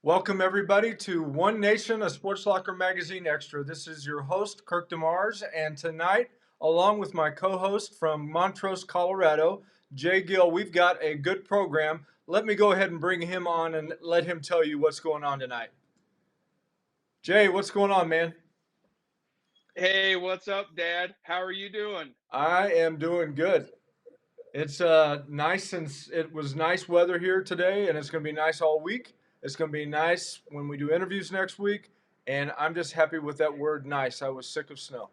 Welcome, everybody, to One Nation, a Sports Locker Magazine Extra. This is your host, Kirk DeMars, and tonight, along with my co host from Montrose, Colorado, Jay Gill, we've got a good program. Let me go ahead and bring him on and let him tell you what's going on tonight. Jay, what's going on, man? Hey, what's up, Dad? How are you doing? I am doing good. It's nice since it was nice weather here today, and it's going to be nice all week. It's going to be nice when we do interviews next week, and I'm just happy with that word nice. I was sick of snow.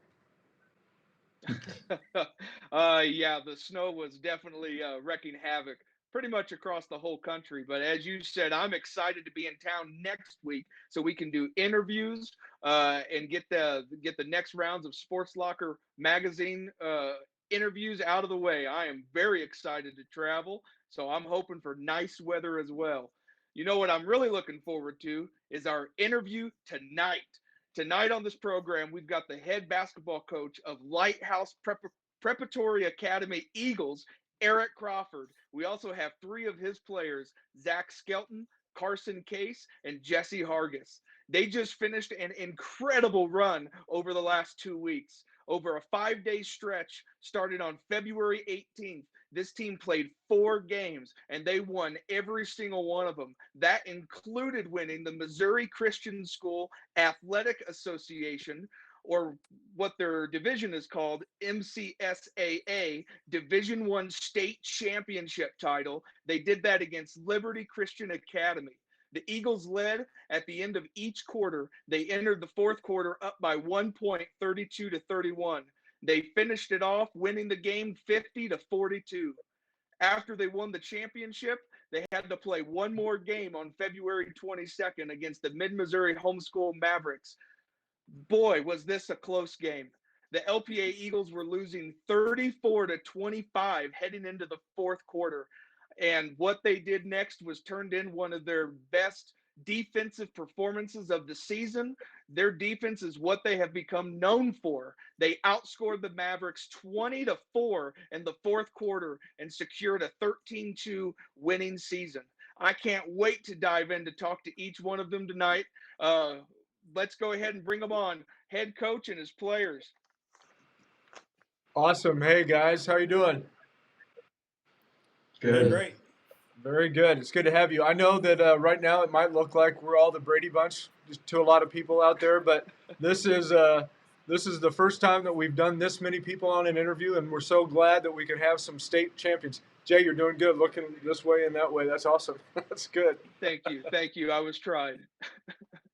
Yeah, the snow was definitely wreaking havoc pretty much across the whole country. But as you said, I'm excited to be in town next week so we can do interviews and get the next rounds of Sports Locker magazine interviews out of the way. I am very excited to travel, so I'm hoping for nice weather as well. You know what I'm really looking forward to is our interview tonight. Tonight on this program, we've got the head basketball coach of Lighthouse Preparatory Academy Eagles, Eric Crawford. We also have three of his players, Zach Skelton, Carson Case, and Jesse Hargis. They just finished an incredible run over the last 2 weeks. Over a 5-day stretch started on February 18th. This team played 4 games and they won every single one of them. That included winning the Missouri Christian School Athletic Association, or what their division is called, MCSAA, Division One State Championship title. They did that against Liberty Christian Academy. The Eagles led at the end of each quarter. They entered the fourth quarter up by 1 point, 32-31. They finished it off, winning the game 50-42. After they won the championship, they had to play one more game on February 22nd against the Mid-Missouri Homeschool Mavericks. Boy, was this a close game. The LPA Eagles were losing 34-25 heading into the fourth quarter. And what they did next was turned in one of their best defensive performances of the season. Their defense is what they have become known for. They outscored the Mavericks 20-4 in the fourth quarter and secured a 13-2 winning season. I can't wait to dive in to talk to each one of them tonight. Let's go ahead and bring them on. Head coach and his players. Awesome. Hey, guys, how you doing? Doing Good. great. Very good. It's good to have you. I know that right now it might look like we're all the Brady Bunch to a lot of people out there, but this is this is the first time that we've done this many people on an interview, and we're so glad that we can have some state champions. Jay, you're doing good, looking this way and that way. That's awesome. That's good. Thank you. Thank you. I was trying.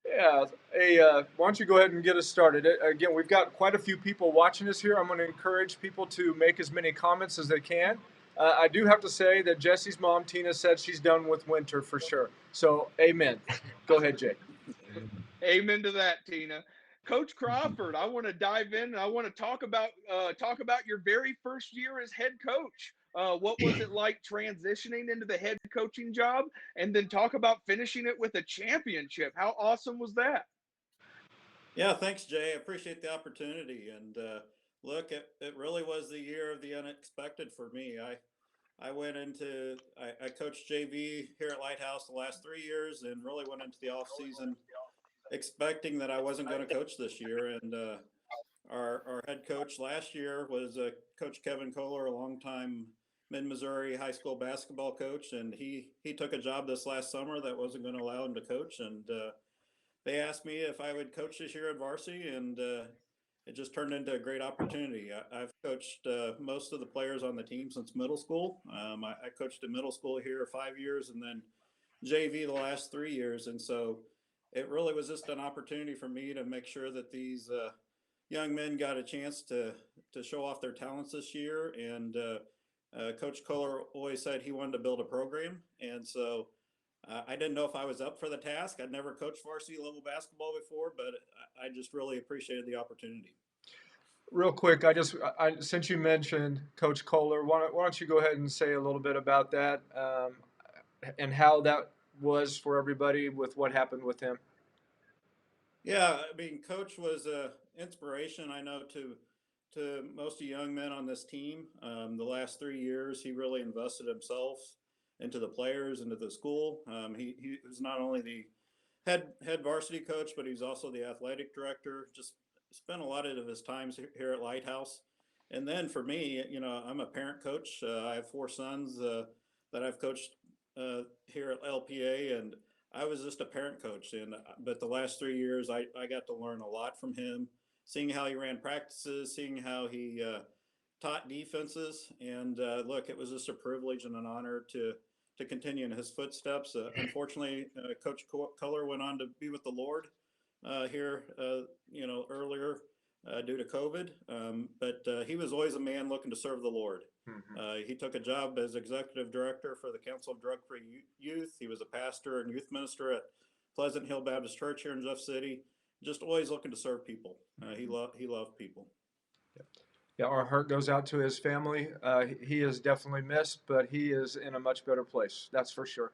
Yeah. Hey, why don't you go ahead and get us started? Again, we've got quite a few people watching us here. I'm going to encourage people to make as many comments as they can. I do have to say that Jesse's mom, Tina, said she's done with winter for sure. So, amen. Go ahead, Jay. Amen to that, Tina. Coach Crawford, I want to dive in and I want to talk about your very first year as head coach. What was it like transitioning into the head coaching job, and then talk about finishing it with a championship? How awesome was that? Yeah, thanks, Jay. I appreciate the opportunity. And look, it really was the year of the unexpected for me. I coached JV here at Lighthouse the last 3 years and really went into the off season expecting that I wasn't going to coach this year. And our head coach last year was Coach Kevin Kohler, a longtime Mid-Missouri high school basketball coach. And he took a job this last summer that wasn't going to allow him to coach. And they asked me if I would coach this year at varsity, and it just turned into a great opportunity. I've coached most of the players on the team since middle school. I coached in middle school here 5 years, and then JV the last 3 years. And so it really was just an opportunity for me to make sure that these young men got a chance to show off their talents this year. And Coach Kohler always said he wanted to build a program, and so I didn't know if I was up for the task. I'd never coached varsity level basketball before, but I just really appreciated the opportunity. Real quick, since you mentioned Coach Kohler, why don't you go ahead and say a little bit about that and how that was for everybody with what happened with him? Yeah, I mean, Coach was a inspiration, I know, to most of the young men on this team. The last 3 years, he really invested himself into the players, into the school. He was not only the head varsity coach, but he's also the athletic director. Just spent a lot of his time here at Lighthouse. And then for me, I'm a parent coach. I have 4 sons that I've coached here at LPA, and I was just a parent coach. But the last 3 years, I got to learn a lot from him, seeing how he ran practices, seeing how he taught defenses. And look, it was just a privilege and an honor to continue in his footsteps. Unfortunately, Coach Culler went on to be with the Lord here, earlier due to COVID. But he was always a man looking to serve the Lord. He took a job as executive director for the Council of Drug-Free Youth. He was a pastor and youth minister at Pleasant Hill Baptist Church here in Jeff City. Just always looking to serve people. He loved people. Yeah, our heart goes out to his family. He is definitely missed, but he is in a much better place. That's for sure.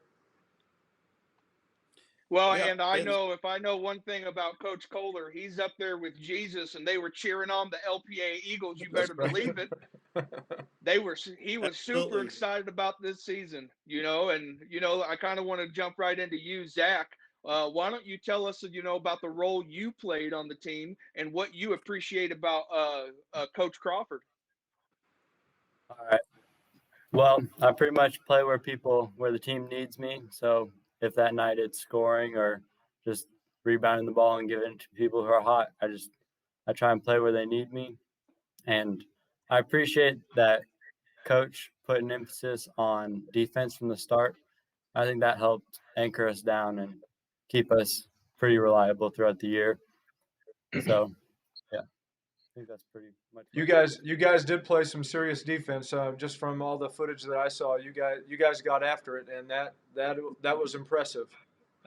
Well, Yeah, and if I know one thing about Coach Kohler, he's up there with Jesus, and they were cheering on the LPA Eagles. You better believe it. He was super excited about this season, and I kind of want to jump right into you, Zach. Why don't you tell us, about the role you played on the team and what you appreciate about Coach Crawford? All right. Well, I pretty much play where the team needs me. So if that night it's scoring or just rebounding the ball and giving it to people who are hot, I try and play where they need me. And I appreciate that coach put an emphasis on defense from the start. I think that helped anchor us down and keep us pretty reliable throughout the year. So, yeah, I think that's pretty much. You guys did play some serious defense. Just from all the footage that I saw, you guys got after it, and that was impressive.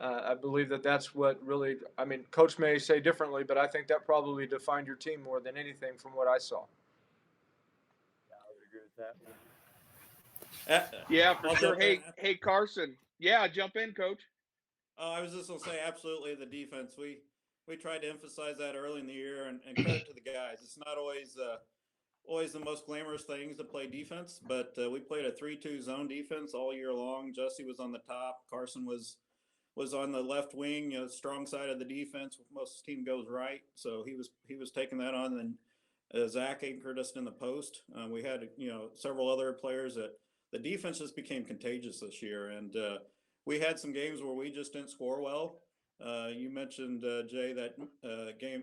I believe that's what really. I mean, Coach may say differently, but I think that probably defined your team more than anything from what I saw. Yeah, I would agree with that. Yeah, for sure. Hey, Carson. Yeah, jump in, Coach. I was just gonna say, absolutely, the defense. We tried to emphasize that early in the year, and credit to the guys. It's not always the most glamorous things to play defense, but we played a 3-2 zone defense all year long. Jesse was on the top. Carson was on the left wing, strong side of the defense. Most of the team goes right, so he was taking that on. And Zach anchored us in the post. We had several other players that the defense just became contagious this year, and we had some games where we just didn't score well. You mentioned Jay that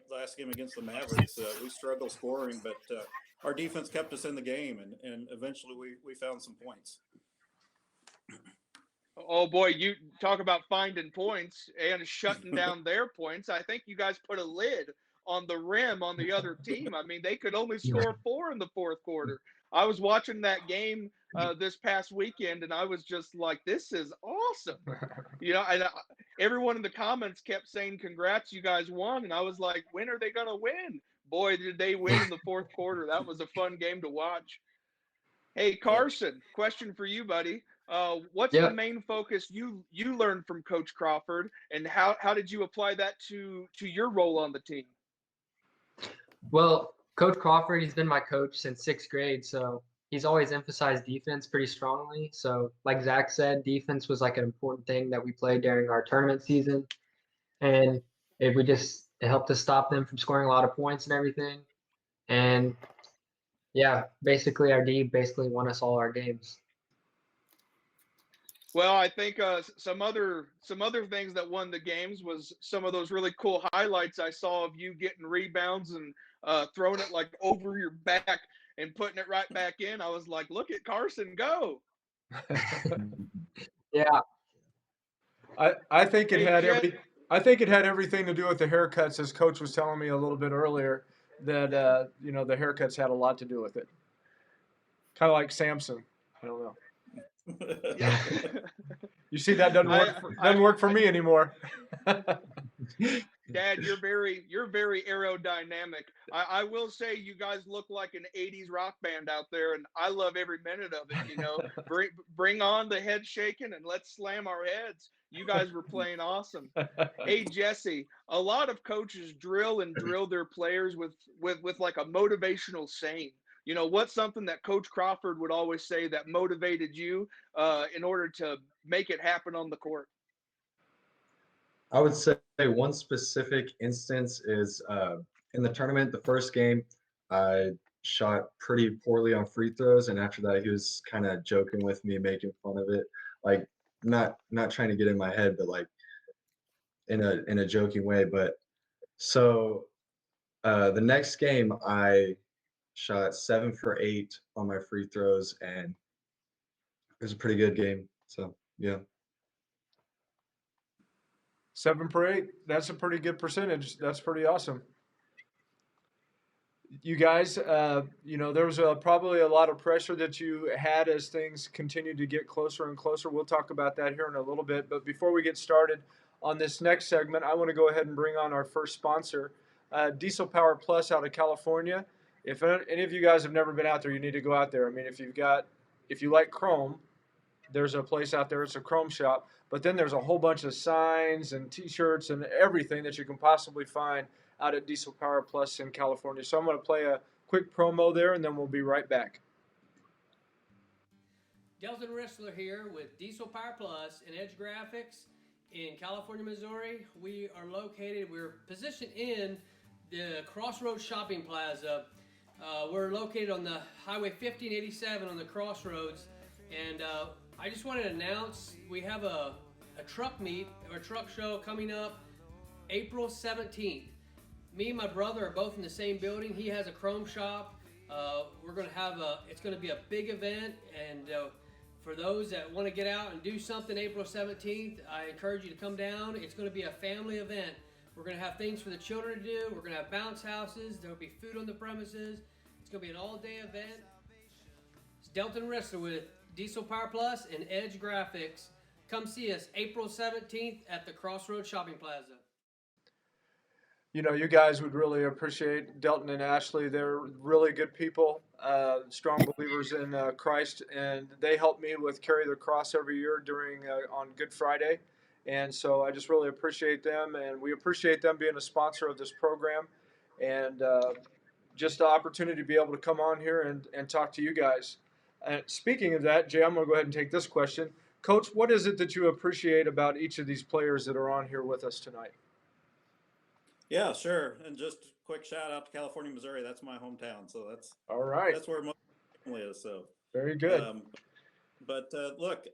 last game against the Mavericks. We struggled scoring, but our defense kept us in the game, and eventually we found some points. Oh boy, you talk about finding points and shutting down their points. I think you guys put a lid on the rim on the other team. I mean, they could only score 4 in the fourth quarter. I was watching that game this past weekend, and I was just like, this is awesome. And everyone in the comments kept saying, congrats, you guys won. And I was like, when are they going to win? Boy, did they win in the fourth quarter. That was a fun game to watch. Hey, Carson, question for you, buddy. What's the main focus you learned from Coach Crawford, and how did you apply that to your role on the team? Well, Coach Crawford, he's been my coach since 6th grade, so he's always emphasized defense pretty strongly. So like Zach said, defense was like an important thing that we played during our tournament season. And it helped us stop them from scoring a lot of points and everything. And yeah, basically our D won us all our games. Well, I think some other things that won the games was some of those really cool highlights I saw of you getting rebounds and throwing it like over your back and putting it right back in. I was like, look at Carson go. Yeah. I think it had everything to do with the haircuts, as Coach was telling me a little bit earlier, that the haircuts had a lot to do with it. Kind of like Samson. I don't know. Yeah. You see, that doesn't work for me anymore. Dad, you're very aerodynamic. I will say you guys look like an 80s rock band out there, and I love every minute of it. Bring on the head shaking and let's slam our heads. You guys were playing awesome. Hey, Jesse, a lot of coaches drill their players with like a motivational saying. What's something that Coach Crawford would always say that motivated you in order to make it happen on the court? I would say one specific instance is in the tournament, the first game, I shot pretty poorly on free throws, and after that, he was kind of joking with me, making fun of it, like not trying to get in my head, but like in a joking way. But so the next game, I shot 7 for 8 on my free throws, and it was a pretty good game. So yeah. 7 for 8. That's a pretty good percentage. That's pretty awesome. You guys, there was probably a lot of pressure that you had as things continued to get closer and closer. We'll talk about that here in a little bit. But before we get started on this next segment, I want to go ahead and bring on our first sponsor, Diesel Power Plus out of California. If any of you guys have never been out there, you need to go out there. I mean, if you like chrome, there's a place out there. It's a chrome shop. But then there's a whole bunch of signs and T-shirts and everything that you can possibly find out at Diesel Power Plus in California. So I'm going to play a quick promo there, and then we'll be right back. Delton Rissler here with Diesel Power Plus and Edge Graphics in California, Missouri. We're positioned in the Crossroads Shopping Plaza. We're located on the Highway 50 and 87 on the Crossroads. And I just wanted to announce we have a truck meet or a truck show coming up April 17th. Me and my brother are both in the same building. He has a chrome shop. We're going to have it's going to be a big event, and for those that want to get out and do something April 17th, I encourage you to come down. It's going to be a family event. We're going to have things for the children to do. We're going to have bounce houses. There will be food on the premises. It's going to be an all-day event. It's Delton Rissler with Diesel Power Plus and Edge Graphics. Come see us April 17th at the Crossroads Shopping Plaza. You guys would really appreciate Delton and Ashley. They're really good people, strong believers in Christ, and they help me with Carry the Cross every year on Good Friday. And so I just really appreciate them, and we appreciate them being a sponsor of this program, and just the opportunity to be able to come on here and talk to you guys. And speaking of that, Jay, I'm going to go ahead and take this question. Coach, what is it that you appreciate about each of these players that are on here with us tonight? Yeah, sure. And just a quick shout out to California, Missouri. That's my hometown. So All right. that's where most family is. So Very good. Look,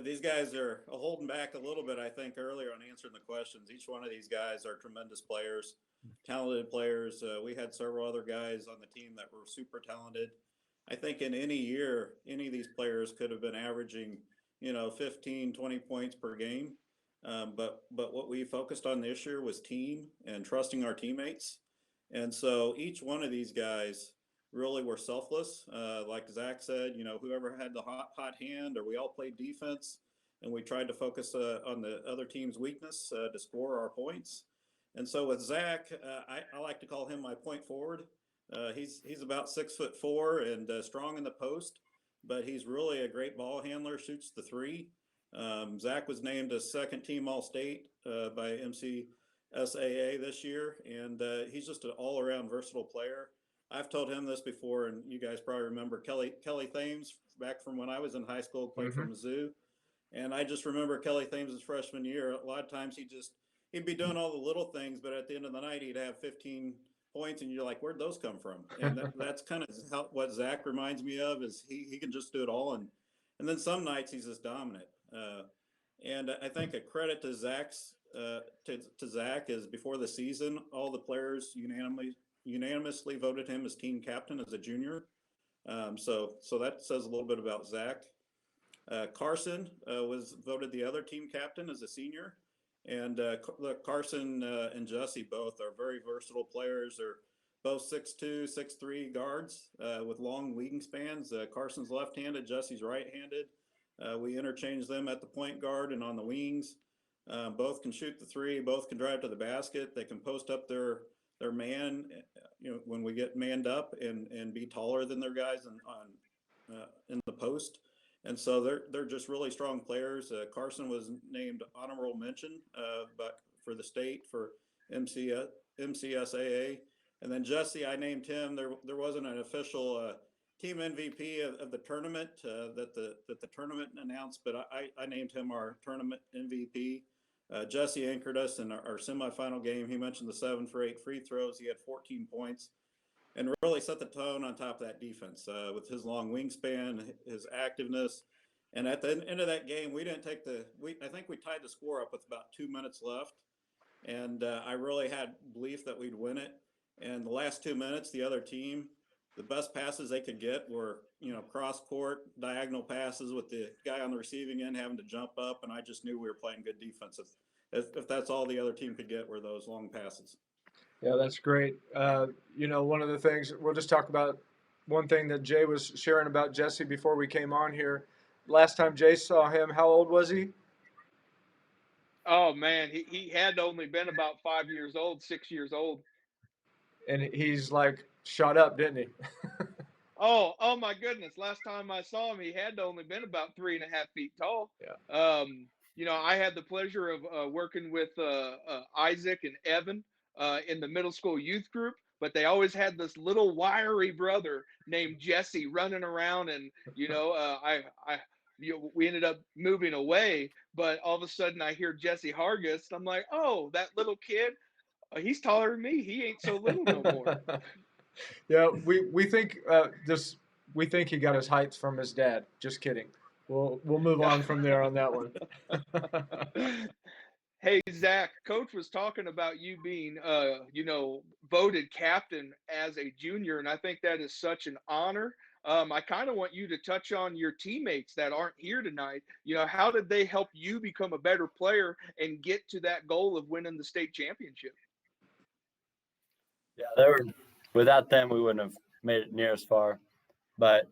these guys are holding back a little bit, I think, earlier on answering the questions. Each one of these guys are tremendous players, talented players. We had several other guys on the team that were super talented. I think in any year, any of these players could have been averaging, 15, 20 points per game. But what we focused on this year was team and trusting our teammates. And so each one of these guys really were selfless. Like Zach said, whoever had the hot hand, or we all played defense, and we tried to focus on the other team's weakness to score our points. And so with Zach, I like to call him my point forward. He's about 6'4" and strong in the post, but he's really a great ball handler, shoots the three. Zach was named a second team All-State by MCSAA this year, and he's just an all-around versatile player. I've told him this before, and you guys probably remember Kelly Thames back from when I was in high school, played for Mizzou. And I just remember Kelly Thames' freshman year. A lot of times he'd be doing all the little things, but at the end of the night, he'd have 15 points, and you're like, where'd those come from? And that's kind of what Zach reminds me of, is he can just do it all. And then some nights he's just dominant. And I think a credit to Zach is before the season, all the players unanimously voted him as team captain as a junior. So that says a little bit about Zach. Carson was voted the other team captain as a senior. And Carson and Jesse both are very versatile players. They're both 6'2", 6'3" guards with long wingspans. Carson's left-handed, Jesse's right-handed. We interchange them at the point guard and on the wings. Both can shoot the three. Both can drive to the basket. They can post up their man, when we get manned up, and be taller than their guys in the post. And so they're just really strong players. Carson was named honorable mention, but for the state for MCSAA, and then Jesse, I named him. There wasn't an official team MVP of the tournament that the tournament announced, but I named him our tournament MVP. Jesse anchored us in our semifinal game. He mentioned the 7 for 8 free throws. He had 14 points and really set the tone on top of that defense with his long wingspan, his activeness. And at the end of that game, we didn't take I think we tied the score up with about 2 minutes left. And I really had belief that we'd win it. And the last 2 minutes, the other team, the best passes they could get were, cross court, diagonal passes with the guy on the receiving end having to jump up. And I just knew we were playing good defense. If that's all the other team could get were those long passes. Yeah, that's great. One of the things we'll just talk about one thing that Jay was sharing about Jesse before we came on here. Last time Jay saw him, how old was he? Oh man, he had only been about 5 years old, 6 years old. And he's like shot up, didn't he? Oh my goodness! Last time I saw him, he had only been about 3.5 feet tall. Yeah. I had the pleasure of working with Isaac and Evan in the middle school youth group, but they always had this little wiry brother named Jesse running around, and we ended up moving away, but all of a sudden I hear Jesse Hargis, and I'm like, oh, that little kid, he's taller than me. He ain't so little no more. Yeah, we think we think he got his height from his dad. Just kidding. We'll move on from there on that one. Hey, Zach, Coach was talking about you being, voted captain as a junior, and I think that is such an honor. I kind of want you to touch on your teammates that aren't here tonight. How did they help you become a better player and get to that goal of winning the state championship? Yeah, without them, we wouldn't have made it near as far. But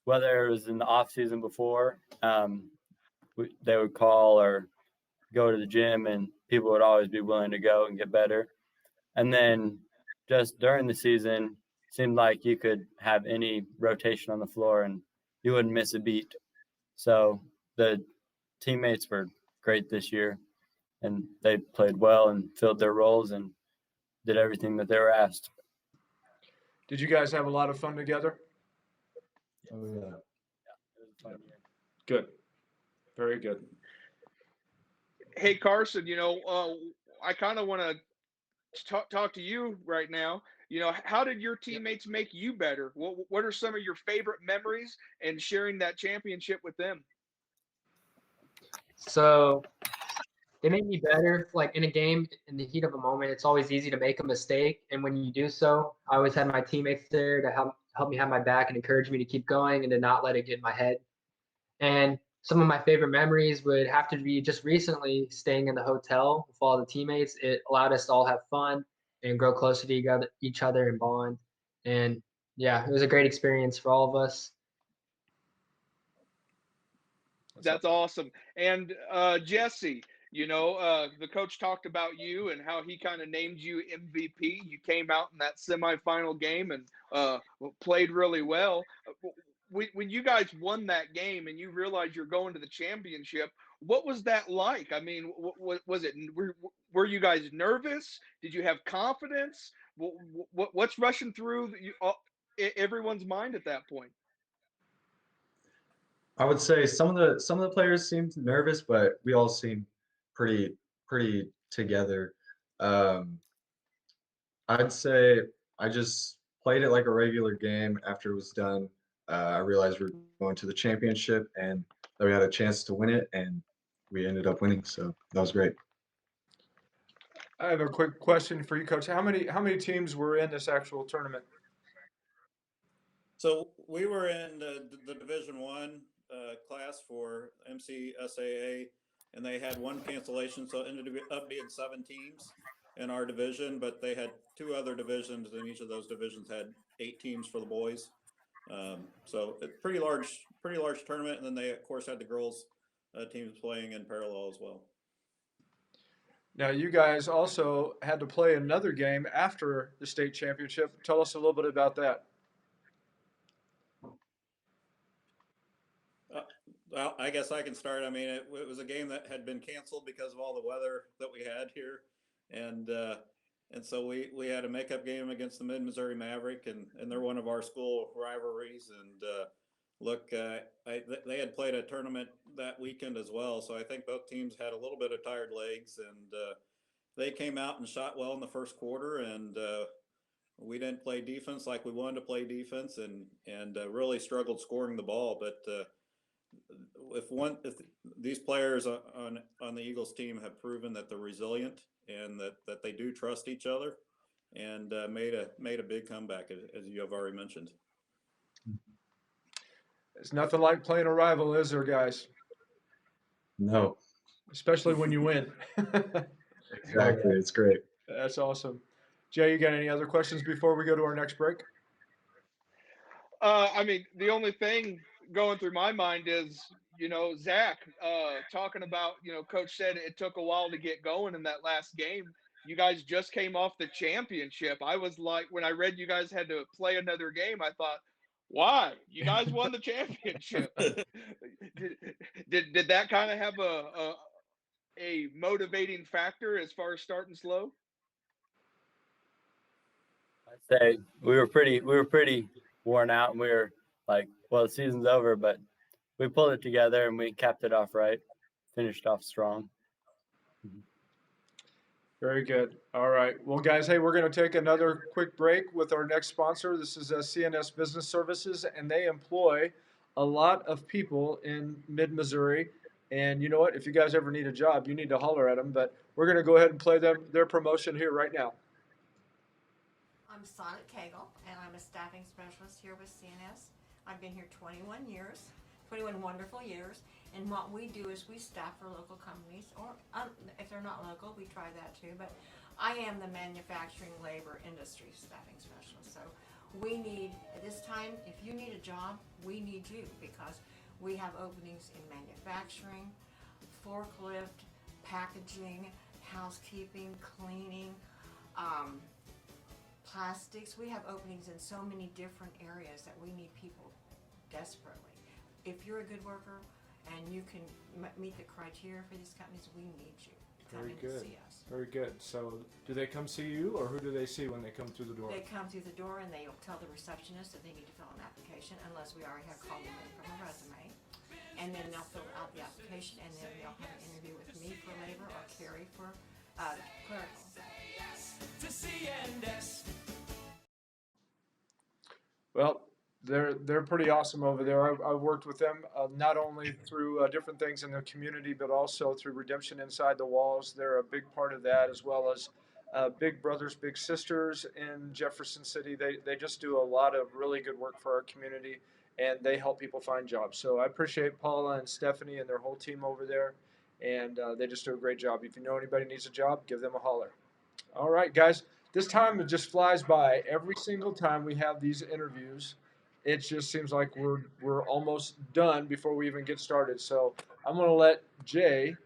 whether it was in the off season before, they would call or go to the gym, and people would always be willing to go and get better. And then just during the season, seemed like you could have any rotation on the floor and you wouldn't miss a beat. So the teammates were great this year, and they played well and filled their roles and did everything that they were asked. Did you guys have a lot of fun together? Oh yeah. It was a fun year. Good. Very good. Hey, Carson, I kind of want to talk to you right now. How did your teammates make you better? What are some of your favorite memories and sharing that championship with them? So they made me better. Like in a game, in the heat of a moment, it's always easy to make a mistake. And when you do so, I always had my teammates there to help me have my back and encourage me to keep going and to not let it get in my head. And some of my favorite memories would have to be just recently staying in the hotel with all the teammates. It allowed us to all have fun and grow closer to each other and bond. And yeah, it was a great experience for all of us. That's awesome. And Jesse, the coach talked about you and how he kind of named you MVP. You came out in that semifinal game and played really well. When you guys won that game and you realized you're going to the championship, what was that like? I mean, was it? Were you guys nervous? Did you have confidence? What's rushing through everyone's mind at that point? I would say some of the players seemed nervous, but we all seemed pretty together. Um, I'd say I just played it like a regular game. After it was done, I realized we were going to the championship and that we had a chance to win it, and we ended up winning. So that was great. I have a quick question for you, Coach. How many teams were in this actual tournament? So we were in the Division One class for MCSAA, and they had one cancellation, so it ended up being 7 teams in our division. But they had 2 other divisions, and each of those divisions had 8 teams for the boys. So a pretty large tournament, and then they of course had the girls teams playing in parallel as well. Now, you guys also had to play another game after the state championship. Tell us a little bit about that. Well, I guess I can start. I mean, it was a game that had been canceled because of all the weather that we had here, and so we had a makeup game against the Mid-Missouri Maverick, and they're one of our school rivalries, and look, they had played a tournament that weekend as well, so I think both teams had a little bit of tired legs, and they came out and shot well in the first quarter, and we didn't play defense like we wanted to play defense, and really struggled scoring the ball. But if these players on the Eagles team have proven that they're resilient and that they do trust each other, and made a big comeback, as you have already mentioned. It's nothing like playing a rival, is there, guys? No, Especially when you win. exactly. It's great. That's awesome. Jay, you got any other questions before we go to our next break? I mean, the only thing going through my mind is, Zach, talking about, Coach said it took a while to get going in that last game. You guys just came off the championship. I was like, when I read you guys had to play another game, I thought, why? You guys won the championship. did that kind of have a motivating factor as far as starting slow? I'd say we were pretty worn out, and we were like, well, the season's over, but we pulled it together and we capped it off right, finished off strong. Very good. All right. Well, guys, hey, we're going to take another quick break with our next sponsor. This is CNS Business Services, and they employ a lot of people in mid-Missouri. And you know what? If you guys ever need a job, you need to holler at them. But we're going to go ahead and play their promotion here right now. I'm Sonnet Cagle, and I'm a staffing specialist here with CNS. I've been here 21 wonderful years. And what we do is we staff for local companies, or if they're not local, we try that too. But I am the manufacturing labor industry staffing specialist. So we need, at this time, if you need a job, we need you, because we have openings in manufacturing, forklift, packaging, housekeeping, cleaning, plastics. We have openings in so many different areas that we need people desperately. If you're a good worker and you can meet the criteria for these companies, we need you to come in to see us. Very good. So do they come see you, or who do they see when they come through the door? They come through the door and they'll tell the receptionist that they need to fill an application, unless we already have called them in from a resume. And then they'll fill out the application, and then they'll have an interview with me for labor or Carrie for clerical. Well, they're pretty awesome over there. I've worked with them not only through different things in the community, but also through Redemption Inside the Walls. They're a big part of that, as well as Big Brothers Big Sisters in Jefferson City. They just do a lot of really good work for our community, and they help people find jobs. So I appreciate Paula and Stephanie and their whole team over there, and they just do a great job. If you know anybody needs a job, give them a holler. All right, guys. This time it just flies by. Every single time we have these interviews, it just seems like we're almost done before we even get started. So I'm going to let Jay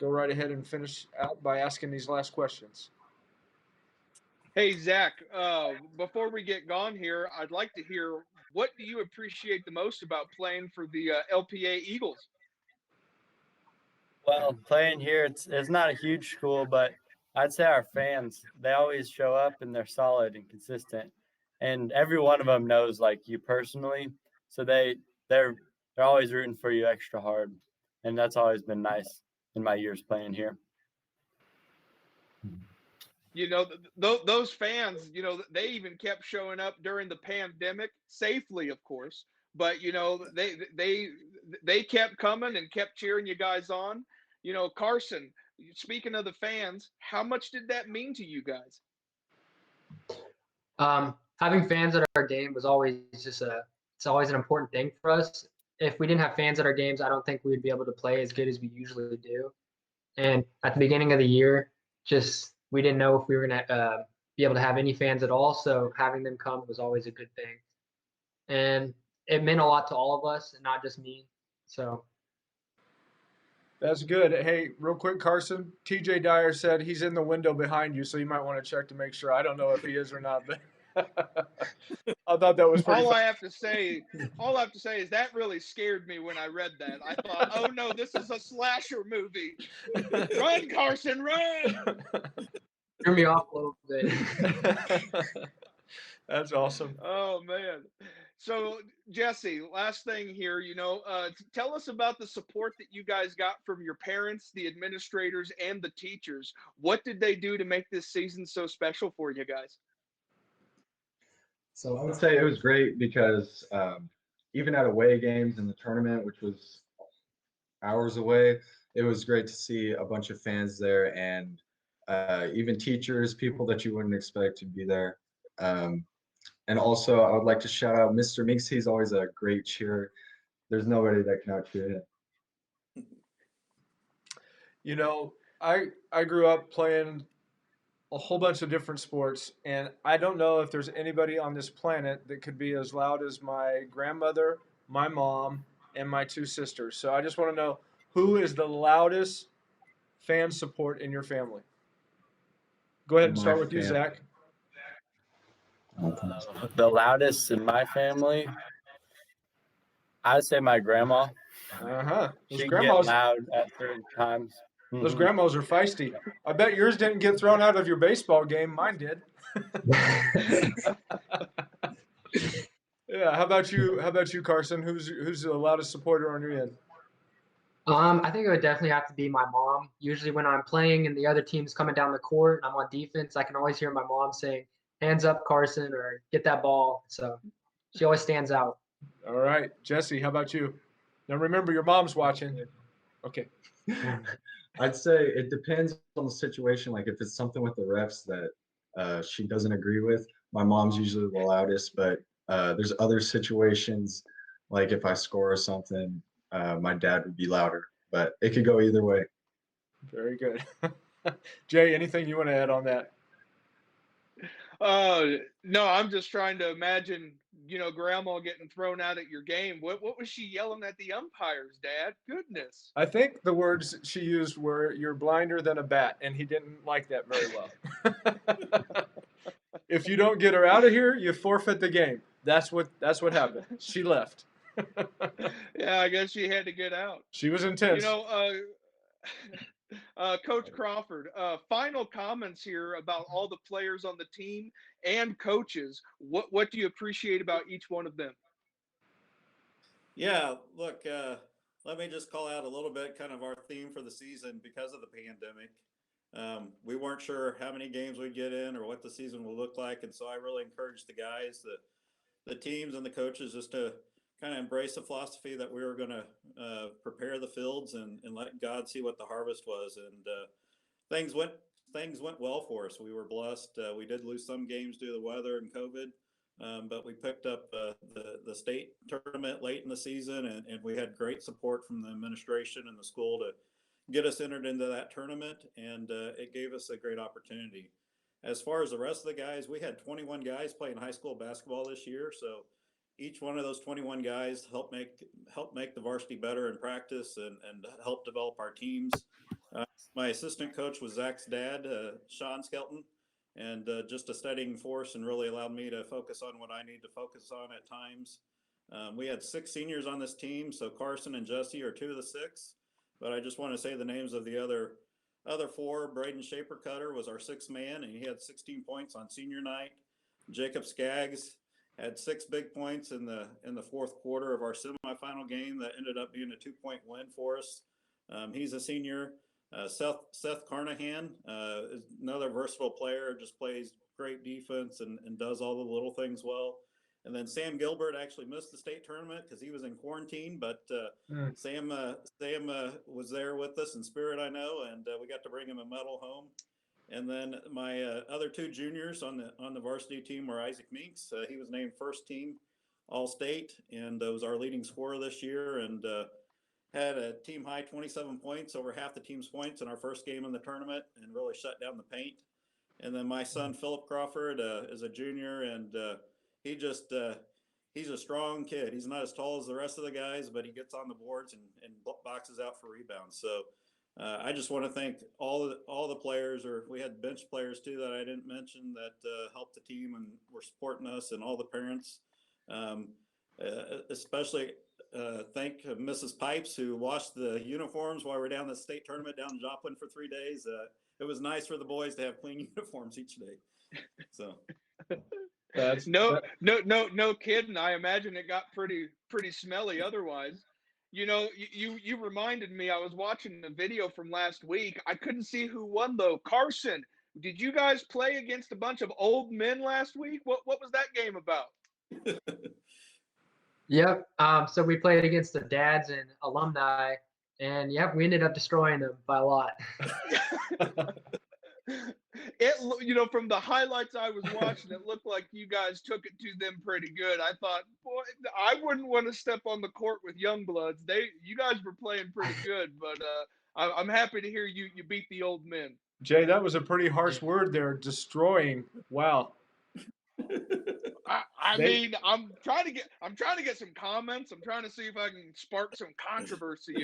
go right ahead and finish out by asking these last questions. Hey, Zach, before we get gone here, I'd like to hear, what do you appreciate the most about playing for the LPA Eagles? Well, playing here, it's not a huge school, but I'd say our fans, they always show up and they're solid and consistent. And every one of them knows like you personally. So they're always rooting for you extra hard. And that's always been nice in my years playing here. You know, those fans, you know, they even kept showing up during the pandemic, safely, of course. But, you know, they kept coming and kept cheering you guys on. You know, Carson, speaking of the fans, how much did that mean to you guys? Having fans at our game was always it's always an important thing for us. If we didn't have fans at our games, I don't think we would be able to play as good as we usually do. And at the beginning of the year, we didn't know if we were going to be able to have any fans at all. So having them come was always a good thing. And it meant a lot to all of us, and not just me. So that's good. Hey, real quick, Carson, TJ Dyer said he's in the window behind you, so you might want to check to make sure. I don't know if he is or not, but I thought that was pretty all funny. I have to say is that really scared me when I read that. I thought, oh no, this is a slasher movie. Run, Carson, run! Threw me off a little bit. That's awesome. Oh man. So, Jesse, last thing here, tell us about the support that you guys got from your parents, the administrators, and the teachers. What did they do to make this season so special for you guys? So I would say it was great because even at away games in the tournament, which was hours away, it was great to see a bunch of fans there and even teachers, people that you wouldn't expect to be there. And also, I would like to shout out Mr. Meeks. He's always a great cheer. There's nobody that can out cheer him. You know, I grew up playing a whole bunch of different sports, and I don't know if there's anybody on this planet that could be as loud as my grandmother, my mom, and my two sisters. So I just want to know, who is the loudest fan support in your family? Go ahead and start with you, Zach. The loudest in my family, I'd say my grandma. Those She can get grandmas, loud at certain times. those grandmas are feisty. I bet yours didn't get thrown out of your baseball game. Mine did. Yeah. How about you? How about you, Carson? Who's the loudest supporter on your end? I think it would definitely have to be my mom. Usually when I'm playing and the other team's coming down the court and I'm on defense, I can always hear my mom saying, "Hands up, Carson," or "Get that ball." So she always stands out. All right, Jesse, how about you? Now remember, your mom's watching. Okay. I'd say it depends on the situation. Like if it's something with the refs that she doesn't agree with, my mom's usually the loudest. But there's other situations, like if I score or something, my dad would be louder. But it could go either way. Very good. Jay, anything you want to add on that? No, I'm just trying to imagine, grandma getting thrown out at your game. What was she yelling at the umpires, Dad? Goodness. I think the words she used were, "You're blinder than a bat," and he didn't like that very well. If you don't get her out of here, you forfeit the game. That's what happened. She left. Yeah, I guess she had to get out. She was intense. Coach Crawford, final comments here about all the players on the team and coaches. What do you appreciate about each one of them? Yeah, look, let me just call out a little bit kind of our theme for the season because of the pandemic. We weren't sure how many games we'd get in or what the season will look like. And so I really encouraged the guys, the teams and the coaches just to kind of embrace the philosophy that we were going to prepare the fields and let God see what the harvest was. And things went well for us. We were blessed. We did lose some games due to the weather and COVID, but we picked up the state tournament late in the season, and we had great support from the administration and the school to get us entered into that tournament, and it gave us a great opportunity. As far as the rest of the guys, we had 21 guys playing high school basketball this year, so each one of those 21 guys helped make the varsity better in practice and help develop our teams. My assistant coach was Zach's dad, Sean Skelton, and just a steadying force and really allowed me to focus on what I need to focus on at times. We had 6 seniors on this team, so Carson and Jesse are 2 of the 6. But I just want to say the names of the other 4. Braden Shaper-Cutter was our 6th man, and he had 16 points on senior night. Jacob Skaggs had 6 big points in the fourth quarter of our semifinal game that ended up being a 2-point win for us. He's a senior. Seth Carnahan is another versatile player, just plays great defense and does all the little things well. And then Sam Gilbert actually missed the state tournament because he was in quarantine, but Sam was there with us in spirit, I know, and we got to bring him a medal home. And then my other 2 juniors on the varsity team were Isaac Meeks. He was named first team All-State and was our leading scorer this year, and had a team high 27 points, over half the team's points in our first game in the tournament, and really shut down the paint. And then my son Philip Crawford is a junior, and he's a strong kid. He's not as tall as the rest of the guys, but he gets on the boards and boxes out for rebounds. So I just want to thank all the players, or we had bench players too that I didn't mention that helped the team and were supporting us, and all the parents. Especially thank Mrs. Pipes, who washed the uniforms while we were down the state tournament down in Joplin for 3 days. It was nice for the boys to have clean uniforms each day. So. No kidding. I imagine it got pretty smelly otherwise. You reminded me. I was watching the video from last week. I couldn't see who won though. Carson, did you guys play against a bunch of old men last week? What was that game about? Yep. So we played against the dads and alumni, and yep, we ended up destroying them by a lot. From the highlights I was watching, it looked like you guys took it to them pretty good. I thought, boy, I wouldn't want to step on the court with young bloods. You guys were playing pretty good, but I'm happy to hear you beat the old men. Jay, that was a pretty harsh word there. Destroying. Wow. I mean, I'm trying to get some comments. I'm trying to see if I can spark some controversy.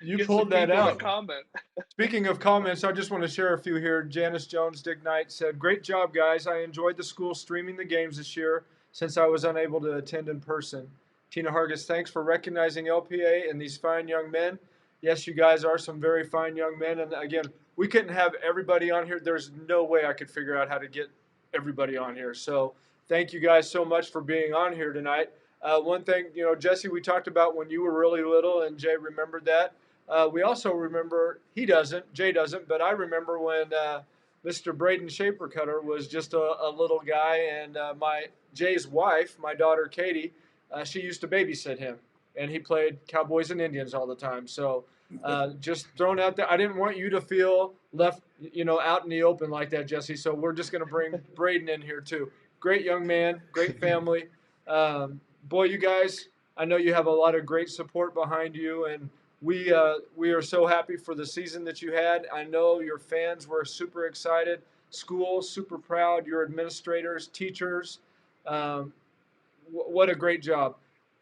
You pulled that out. Comment. Speaking of comments, I just want to share a few here. Janice Jones, Dick Knight said, "Great job, guys. I enjoyed the school streaming the games this year since I was unable to attend in person." Tina Hargis, "Thanks for recognizing LPA and these fine young men." Yes, you guys are some very fine young men. And again, we couldn't have everybody on here. There's no way I could figure out how to get everybody on here. So thank you guys so much for being on here tonight. One thing, Jesse, we talked about when you were really little, and Jay remembered that. We also remember, Jay doesn't, but I remember when Mr. Braden Shapercutter was just a little guy, and Jay's wife, my daughter Katie, she used to babysit him, and he played Cowboys and Indians all the time. So just thrown out there. I didn't want you to feel left, out in the open like that, Jesse. So we're just going to bring Braden in here too. Great young man, great family. Boy, you guys, I know you have a lot of great support behind you, and we are so happy for the season that you had. I know your fans were super excited. School, super proud. Your administrators, teachers, what a great job.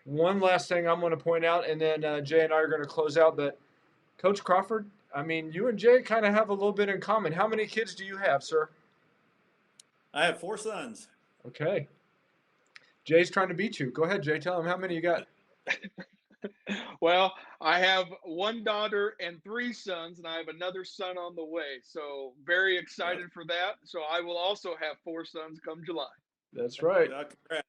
One last thing I'm going to point out, and then Jay and I are going to close out, but Coach Crawford, I mean, you and Jay kind of have a little bit in common. How many kids do you have, sir? I have 4 sons. Okay. Jay's trying to beat you. Go ahead, Jay. Tell him how many you got. Well, I have 1 daughter and 3 sons, and I have another son on the way. So very excited for that. So I will also have 4 sons come July. That's right. Congrats.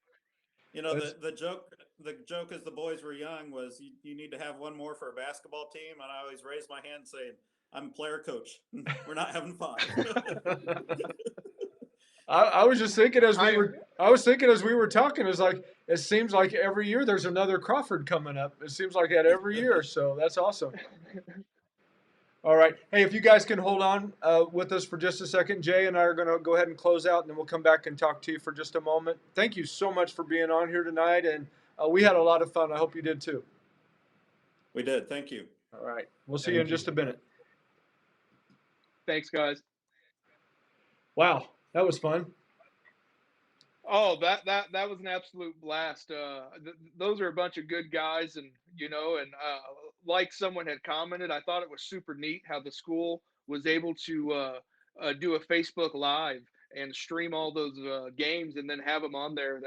The joke as the boys were young was you need to have 1 more for a basketball team, and I always raise my hand saying, "I'm player coach. We're not having 5." I was just thinking as we were talking, it's like it seems like every year there's another Crawford coming up. It seems like that every year, so that's awesome. All right. Hey, if you guys can hold on with us for just a second, Jay and I are going to go ahead and close out, and then we'll come back and talk to you for just a moment. Thank you so much for being on here tonight, and we had a lot of fun. I hope you did too. We did. Thank you. All right. We'll see you in just a minute. Thanks, guys. Wow. That was fun. Oh, that was an absolute blast. Those are a bunch of good guys, and like someone had commented, I thought it was super neat how the school was able to do a Facebook Live and stream all those games and then have them on there.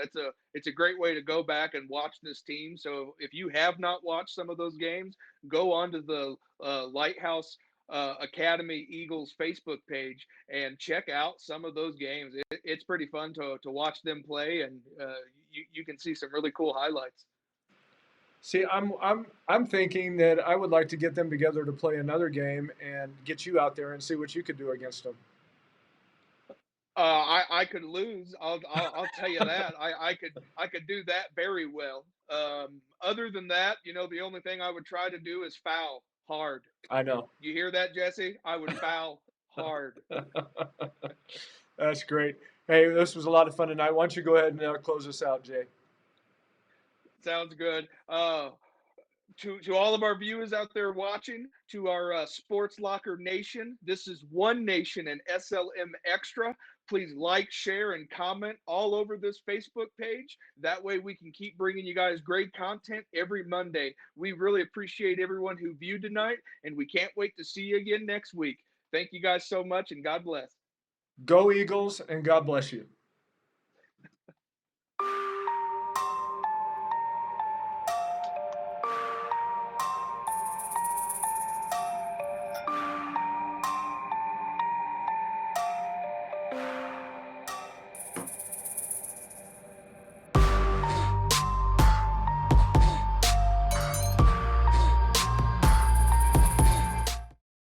It's a great way to go back and watch this team. So if you have not watched some of those games, go onto the Lighthouse Academy Eagles Facebook page and check out some of those games. It's pretty fun to watch them play, and you can see some really cool highlights. See, I'm thinking that I would like to get them together to play another game and get you out there and see what you could do against them. I could lose. I'll tell you that. I could do that very well. Other than that, the only thing I would try to do is foul hard. I know. You hear that, Jesse? I would foul hard. That's great. Hey, this was a lot of fun tonight. Why don't you go ahead and close us out, Jay? Sounds good. To all of our viewers out there watching, to our Sports Locker Nation, this is One Nation and SLM Extra. Please like, share, and comment all over this Facebook page. That way we can keep bringing you guys great content every Monday. We really appreciate everyone who viewed tonight, and we can't wait to see you again next week. Thank you guys so much, and God bless. Go Eagles, and God bless you.